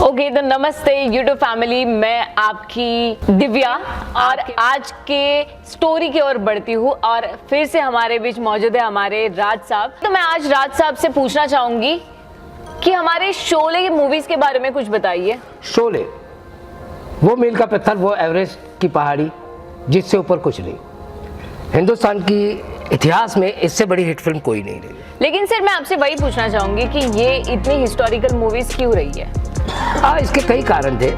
Okay तो नमस्ते YouTube family, मैं आपकी दिव्या और आज के स्टोरी की ओर बढ़ती हूँ और फिर से हमारे बीच मौजूद है हमारे राज साहब। तो मैं आज राज साहब से पूछना चाहूंगी कि हमारे शोले की मूवीज के बारे में कुछ बताइए। शोले वो मील का पत्थर, वो एवरेस्ट की पहाड़ी जिससे ऊपर कुछ नहीं। हिंदुस्तान की इतिहास में इससे बड़ी हिट फिल्म कोई नहीं रही। लेकिन सर मैं आपसे वही पूछना चाहूंगी कि ये इतनी हिस्टोरिकल मूवीज क्यों रही है? इसके कई कारण थे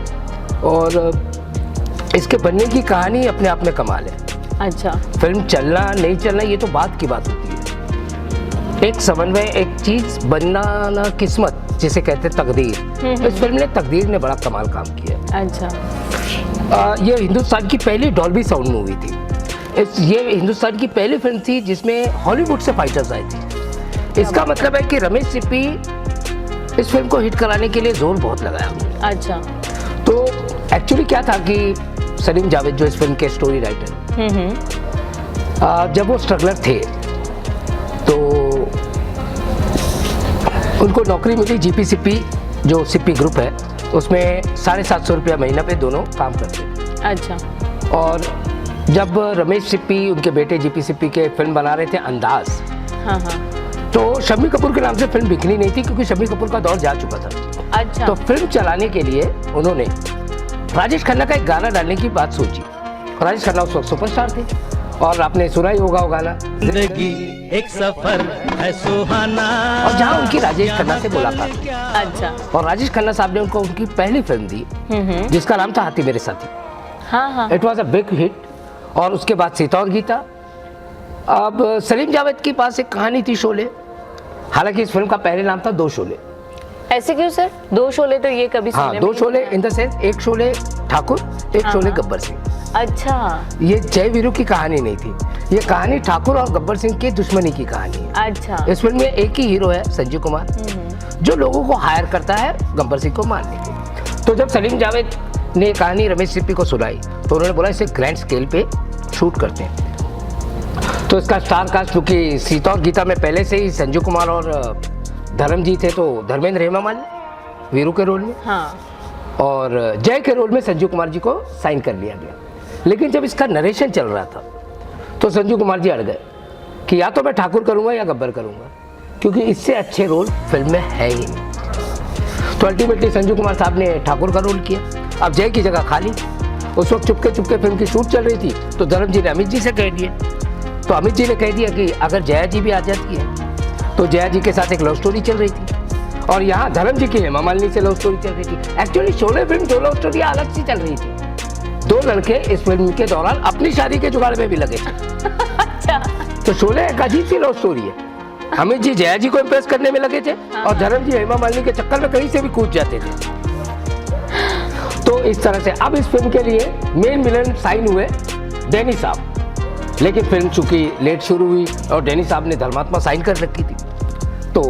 और इसके बनने की कहानी अपने आप में कमाल है। अच्छा, फिल्म चलना नहीं चलना ये तो बात की बात होती है। एक समन्वय, एक चीज बनना, किस्मत जिसे कहते हैं तकदीर। इस फिल्म ने तकदीर ने बड़ा कमाल काम किया। अच्छा, ये हिंदुस्तान की पहली डॉल्बी साउंड मूवी थी। ये हिंदुस्तान की पहली फिल्म थी जिसमें हॉलीवुड से फाइटर्स आए थे। इसका मतलब है कि रमेश सिप्पी इस फिल्म को हिट कराने के लिए जोर बहुत लगाया। अच्छा, तो एक्चुअली क्या था कि सलीम जावेद जो इस फिल्म के स्टोरी राइटर, जब वो स्ट्रगलर थे तो उनको नौकरी मिली जीपीसीपी, जो सिप्पी ग्रुप है उसमें 750 रुपया महीना पे दोनों काम करते। अच्छा, और जब रमेश सिप्पी उनके बेटे जीपी सिप्पी के फिल्म बना रहे थे अंदाज, हाँ हाँ, तो शम्मी कपूर के नाम से फिल्म बिकनी नहीं थी क्योंकि शम्मी कपूर का दौर जा चुका था। अच्छा, तो फिल्म चलाने के लिए उन्होंने राजेश खन्ना का एक गाना डालने की बात सोची। राजेश खन्ना उस वक्त सुपरस्टार थे और आपने सुना ही होगा वो गाना, जिंदगी एक सफर है सुहाना। और जहाँ उनकी राजेश खन्ना से मुलाकात हुई। अच्छा, और राजेश खन्ना साहब ने उनको उनकी पहली फिल्म दी जिसका नाम था हाथी मेरे साथी। हाँ हाँ, it was a big hit. और उसके बाद सीता और गीता। अब सलीम जावेद के पास एक कहानी थी शोले। हालांकि इस फिल्म का पहले नाम था दो शोले। ऐसे क्यों सर? दो शोले तो ये कभी हाँ, सुने दो भी शोले नहीं। इन द सेंस, एक शोले ठाकुर, एक हाँ, शोले हाँ। गब्बर सिंह। अच्छा, ये जय वीरू की कहानी नहीं थी, ये कहानी ठाकुर और गब्बर सिंह की दुश्मनी की कहानी है। अच्छा, इस फिल्म में एक ही हीरो है, संजीव कुमार, जो लोगों को हायर करता है गब्बर सिंह को मारने के लिए। तो जब सलीम जावेद ने कहानी रमेश सिप्पी को सुनाई तो उन्होंने बोला इसे ग्रैंड स्केल पे शूट करते हैं। तो इसका स्टार कास्ट, क्योंकि सीता और गीता में पहले से ही संजीव कुमार और धर्म जी थे, तो धर्मेंद्र हेमा मालिनी वीरू के रोल में, हाँ, और जय के रोल में संजीव कुमार जी को साइन कर लिया गया। लेकिन जब इसका नरेशन चल रहा था तो संजीव कुमार जी अड़ गए कि या तो मैं ठाकुर करूंगा या गब्बर करूंगा, क्योंकि इससे अच्छे रोल फिल्म में है ही नहीं। तो अल्टीमेटली संजीव कुमार साहब ने ठाकुर का रोल किया। अब जय की जगह खाली। उस वक्त चुपके चुपके फिल्म की शूट चल रही थी, तो धर्म जी ने अमित जी से कह दिया। तो अमित जी ने कह दिया कि अगर जया जी भी आ जाती है, तो जया जी के साथ एक लव स्टोरी चल रही थी और यहाँ धर्म जी की हेमा मालिनी से लव स्टोरी चल रही थी। एक्चुअली शोले फिल्म दो लव स्टोरी अलग सी चल रही थी। दो लड़के इस फिल्म के दौरान अपनी शादी के जुगाड़ में भी लगे थे। अच्छा, तो शोले एक अजीब सी लव स्टोरी है। अमित जी जया जी को इम्प्रेस करने में लगे थे और धर्म जी हेमा मालिनी के चक्कर में कहीं से भी कूद जाते थे। तो इस तरह से अब इस फिल्म के लिए मेन विलन साइन हुए डैनी साहब, लेकिन फिल्म चूंकि लेट शुरू हुई और डैनी साहब ने धर्मात्मा साइन कर रखी थी, तो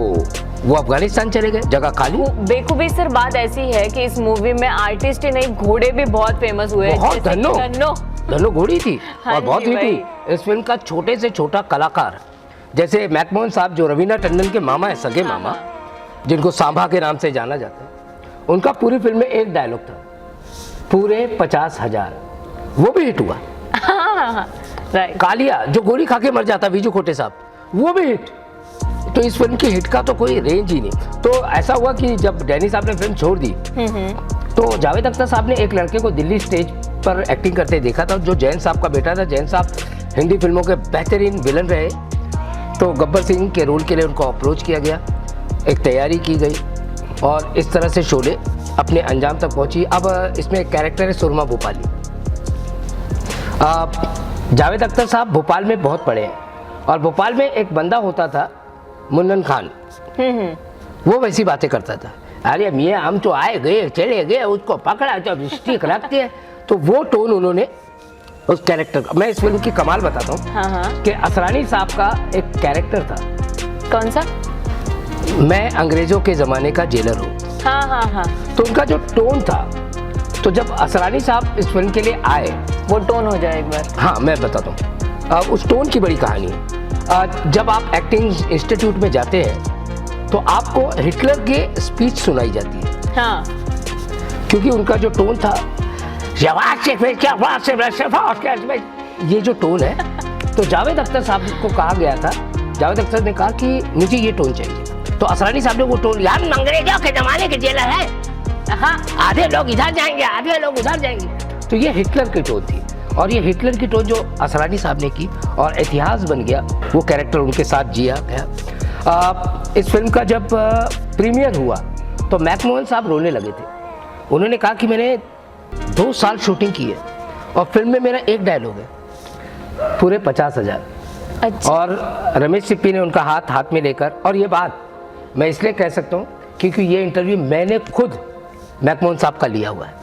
वो अफगानिस्तान चले गए, जगह खाली। बेखूबी सर बात ऐसी है कि इस मूवी में आर्टिस्ट ही नहीं, घोड़े भी बहुत फेमस हुए। बहुत धन्नो घोड़ी थी हाँ और बहुत जी, हिट हुई। इस फिल्म का छोटे से छोटा कलाकार जैसे मैकमोहन साहब, जो रवीना टंडन के मामा है, सगे मामा, जिनको सांभा के नाम से जाना जाता है, उनका पूरी फिल्म में एक डायलॉग था, पूरे 50,000, वो भी हिट हुआ। राइट, कालिया जो गोली खा के मर जाता बीजू खोटे साहब, वो भी हिट। तो इस फिल्म की हिट का तो कोई रेंज ही नहीं। तो ऐसा हुआ कि जब डैनी साहब ने फिल्म छोड़ दी तो जावेद अख्तर साहब ने एक लड़के को दिल्ली स्टेज पर एक्टिंग करते देखा था, जो जैन साहब का बेटा था। जैन साहब हिंदी फिल्मों के बेहतरीन विलन रहे। तो गब्बर सिंह के रोल के लिए उनको अप्रोच किया गया, एक तैयारी की गई और इस तरह से शोले अपने अंजाम तक पहुंची। अब इसमें एक कैरेक्टर है सुरमा भोपाली। जावेद अख्तर साहब भोपाल में बहुत पढ़े हैं और भोपाल में एक बंदा होता था मुन्नन खान, वो वैसी बातें करता था, अरे मियाँ हम तो आए गए चले गए, उसको पकड़ा तो स्टिक रखते हैं। तो वो टोन उन्होंने उस कैरेक्टर का, मैं इस फिल्म की कमाल बताता हूँ, हाँ हाँ, कि असरानी साहब का एक कैरेक्टर था। कौन सा? मैं अंग्रेजों के ज़माने का जेलर हूँ। हाँ हाँ हाँ, तो उनका जो टोन था, तो जब असरानी साहब इस फिल्म के लिए आए, वो टोन हो जाए एक बार। हाँ मैं बताता हूँ। उस टोन की बड़ी कहानी है। जब आप एक्टिंग इंस्टीट्यूट में जाते हैं तो आपको हिटलर की स्पीच सुनाई जाती है। हाँ, क्योंकि उनका जो टोन था, ये जो टोन है, तो जावेद अख्तर साहब को कहा गया था, जावेद अख्तर ने कहा कि मुझे ये टोन चाहिए। तो असरानी साहब ने वो टोन, यार अंग्रेजों के जमाने के जेलर है, हाँ आधे लोग इधर जाएंगे आधे लोग उधर जाएंगे, तो ये हिटलर की टोन थी। और ये हिटलर की टोन जो असरानी साहब ने की और इतिहास बन गया, वो कैरेक्टर उनके साथ जिया गया। इस फिल्म का जब प्रीमियर हुआ तो मैकमोहन साहब रोने लगे थे। उन्होंने कहा कि मैंने 2 साल शूटिंग की है और फिल्म में मेरा एक डायलॉग है, पूरे 50,000। अच्छा। और रमेश सिप्पी ने उनका हाथ में लेकर, और ये बात मैं इसलिए कह सकता हूँ क्योंकि ये इंटरव्यू मैंने खुद मैकमोहन साहब का लिया हुआ है।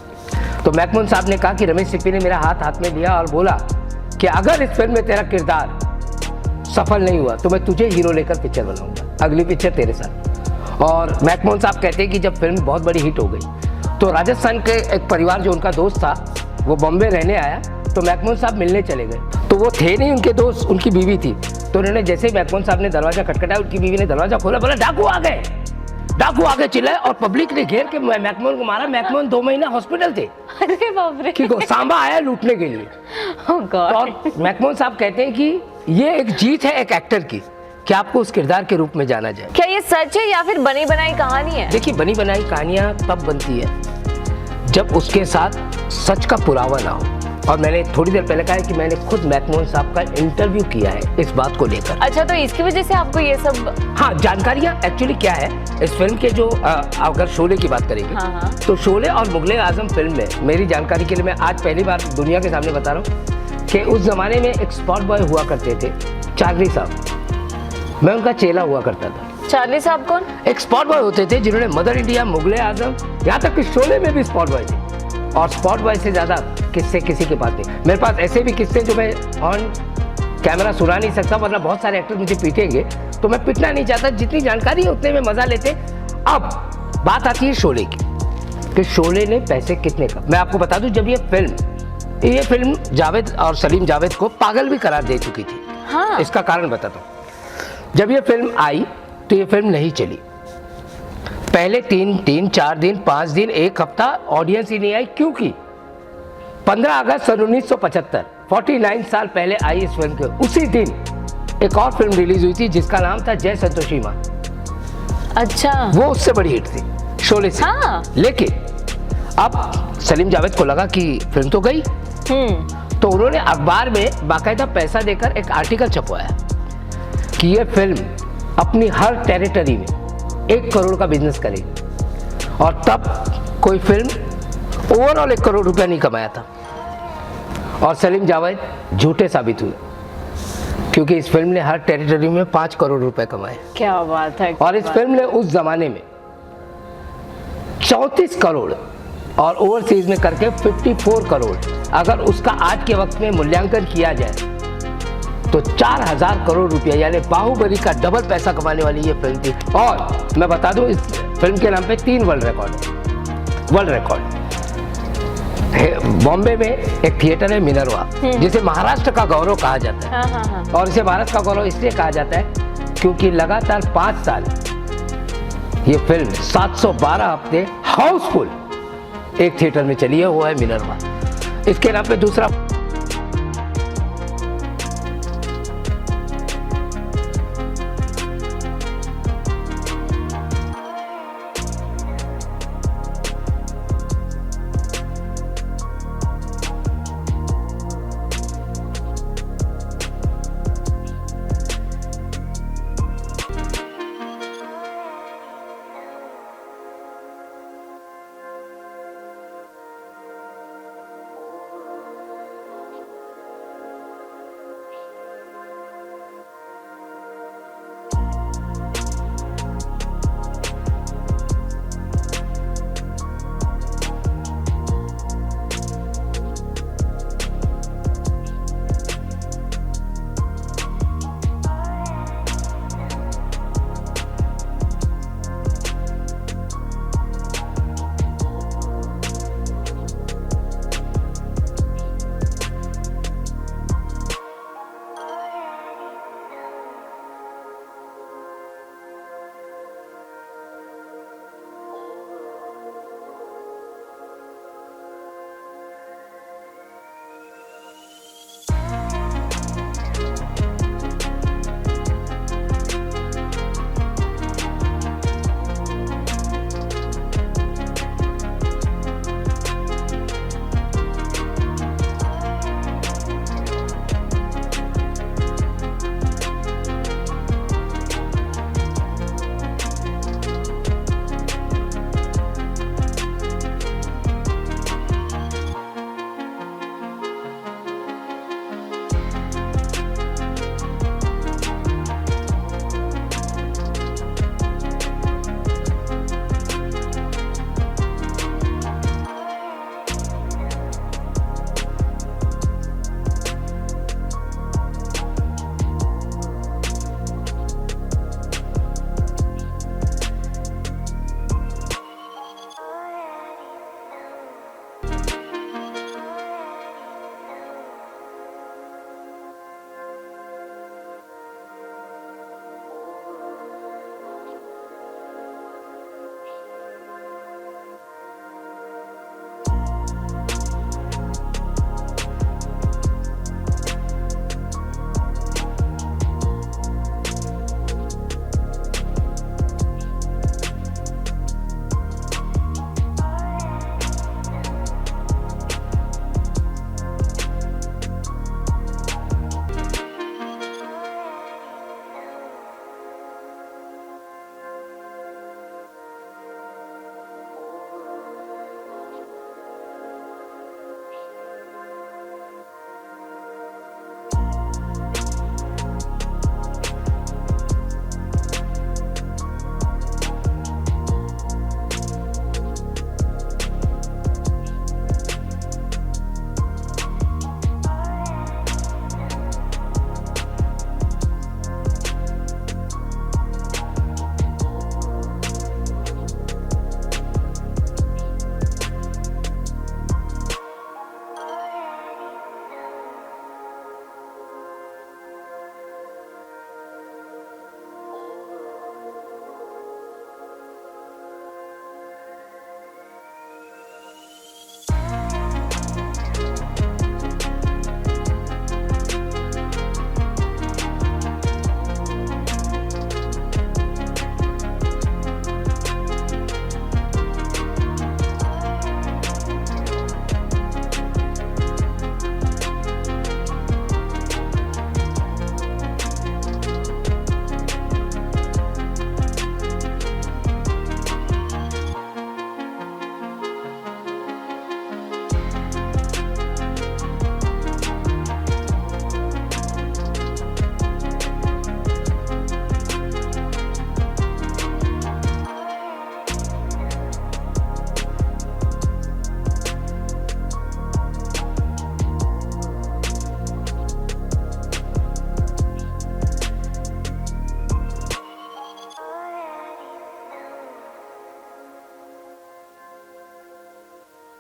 तो मैकमोहन साहब ने कहा कि रमेश सिप्पी ने मेरा हाथ में लिया और बोला कि अगर इस फिल्म में तेरा किरदार सफल नहीं हुआ तो मैं तुझे हीरो लेकर पिक्चर बनाऊंगा, अगली पिक्चर तेरे साथ। और मैकमोहन साहब कहते हैं कि जब फिल्म बहुत बड़ी हिट हो गई तो राजस्थान के एक परिवार जो उनका दोस्त था वो बॉम्बे रहने आया, तो मैकमोहन साहब मिलने चले गए। तो वो थे नहीं उनके दोस्त, उनकी बीवी थी। तो उन्होंने जैसे ही मैकमोहन साहब ने दरवाजा खटखटाया, उनकी बीवी ने दरवाजा खोला, बोला डाकू आ गए, डाकू आगे चिल्लाए और पब्लिक ने घेर के मैकमोहन को मारा। मैकमोहन 2 महीना हॉस्पिटल थे, अरे बाप रे, कि सांबा आया लूटने के लिए। Oh God। और मैकमोहन साहब कहते हैं कि ये एक जीत है एक एक्टर की कि आपको उस किरदार के रूप में जाना जाए। क्या ये सच है या फिर बनी बनाई कहानी है? देखिए, बनी बनाई कहानियां तब बनती है जब उसके साथ सच का पुरावा ना हो। और मैंने थोड़ी देर पहले कहा है कि मैंने खुद मैकमोहन साहब का इंटरव्यू किया है इस बात को लेकर। अच्छा, तो इसकी वजह से आपको ये सब, हाँ, जानकारियाँ एक्चुअली क्या है इस फिल्म के जो अगर शोले की बात करेंगे, हाँ। तो शोले और मुगले आजम फिल्म में मेरी जानकारी के लिए मैं आज पहली बार दुनिया के सामने बता रहा हूँ कि उस जमाने में एक स्पॉट बॉय हुआ करते थे, चार्ली साहब। मैं उनका चेला हुआ करता था। चार्ली साहब कौन? एक स्पॉट बॉय होते थे जिन्होंने मदर इंडिया, मुगले आजम, यहाँ तक कि शोले में भी स्पॉट बॉय थे। और स्पॉट बॉय से ज़्यादा किस्से किसी के पास नहीं। मेरे पास ऐसे भी किस्से जो मैं ऑन कैमरा सुना नहीं सकता, वरना बहुत सारे एक्टर मुझे पीटेंगे, तो मैं पिटना नहीं चाहता। जितनी जानकारी है उतने में मजा लेते। अब बात आती है शोले की कि शोले ने पैसे कितने का। मैं आपको बता दूं, जब ये फिल्म जावेद और सलीम जावेद को पागल भी करार दे चुकी थी। हाँ। इसका कारण बताता हूँ। जब ये फिल्म आई तो ये फिल्म नहीं चली। पहले 3 दिन, 4 दिन, 5 दिन, 1 हफ्ता ऑडियंस ही नहीं आई, क्योंकि 15 अगस्त सन 1975, 49 साल पहले आई इस फिल्म के उसी दिन एक और फिल्म रिलीज हुई थी जिसका नाम था जय संतोषी मां। अच्छा। वो उससे बड़ी हिट थी शोले से। हाँ। लेकिन अब सलीम जावेद को लगा कि फिल्म तो गई, तो उन्होंने अखबार में बाकायदा पैसा देकर एक आर्टिकल छपवाया कि ये फिल्म अपनी हर टेरिटरी में 1 करोड़ का बिजनेस करेगी। और तब कोई फिल्म ओवरऑल 1 करोड़ रुपया नहीं कमाया था। और सलीम जावेद झूठे साबित हुए, क्योंकि इस फिल्म ने हर टेरिटरी में 5 करोड़ रुपए कमाए। क्या बात है। और इस फिल्म ने उस जमाने में 34 करोड़ और ओवरसीज में करके 54 करोड़, अगर उसका आज के वक्त में मूल्यांकन किया जाए तो 4000 करोड़ रुपया, यानी बाहुबली का डबल पैसा कमाने वाली ये फिल्म थी। और मैं बता दूं, इस फिल्म के नाम पे 3 वर्ल्ड रिकॉर्ड। बॉम्बे में एक थिएटर है मिनरवा, जिसे महाराष्ट्र का गौरव कहा जाता है। हाँ। और इसे भारत का गौरव इसलिए कहा जाता है क्योंकि लगातार 5 साल ये फिल्म 712 हफ्ते हाउसफुल एक थिएटर में चली है, वो है मिनरवा। इसके नाम पे दूसरा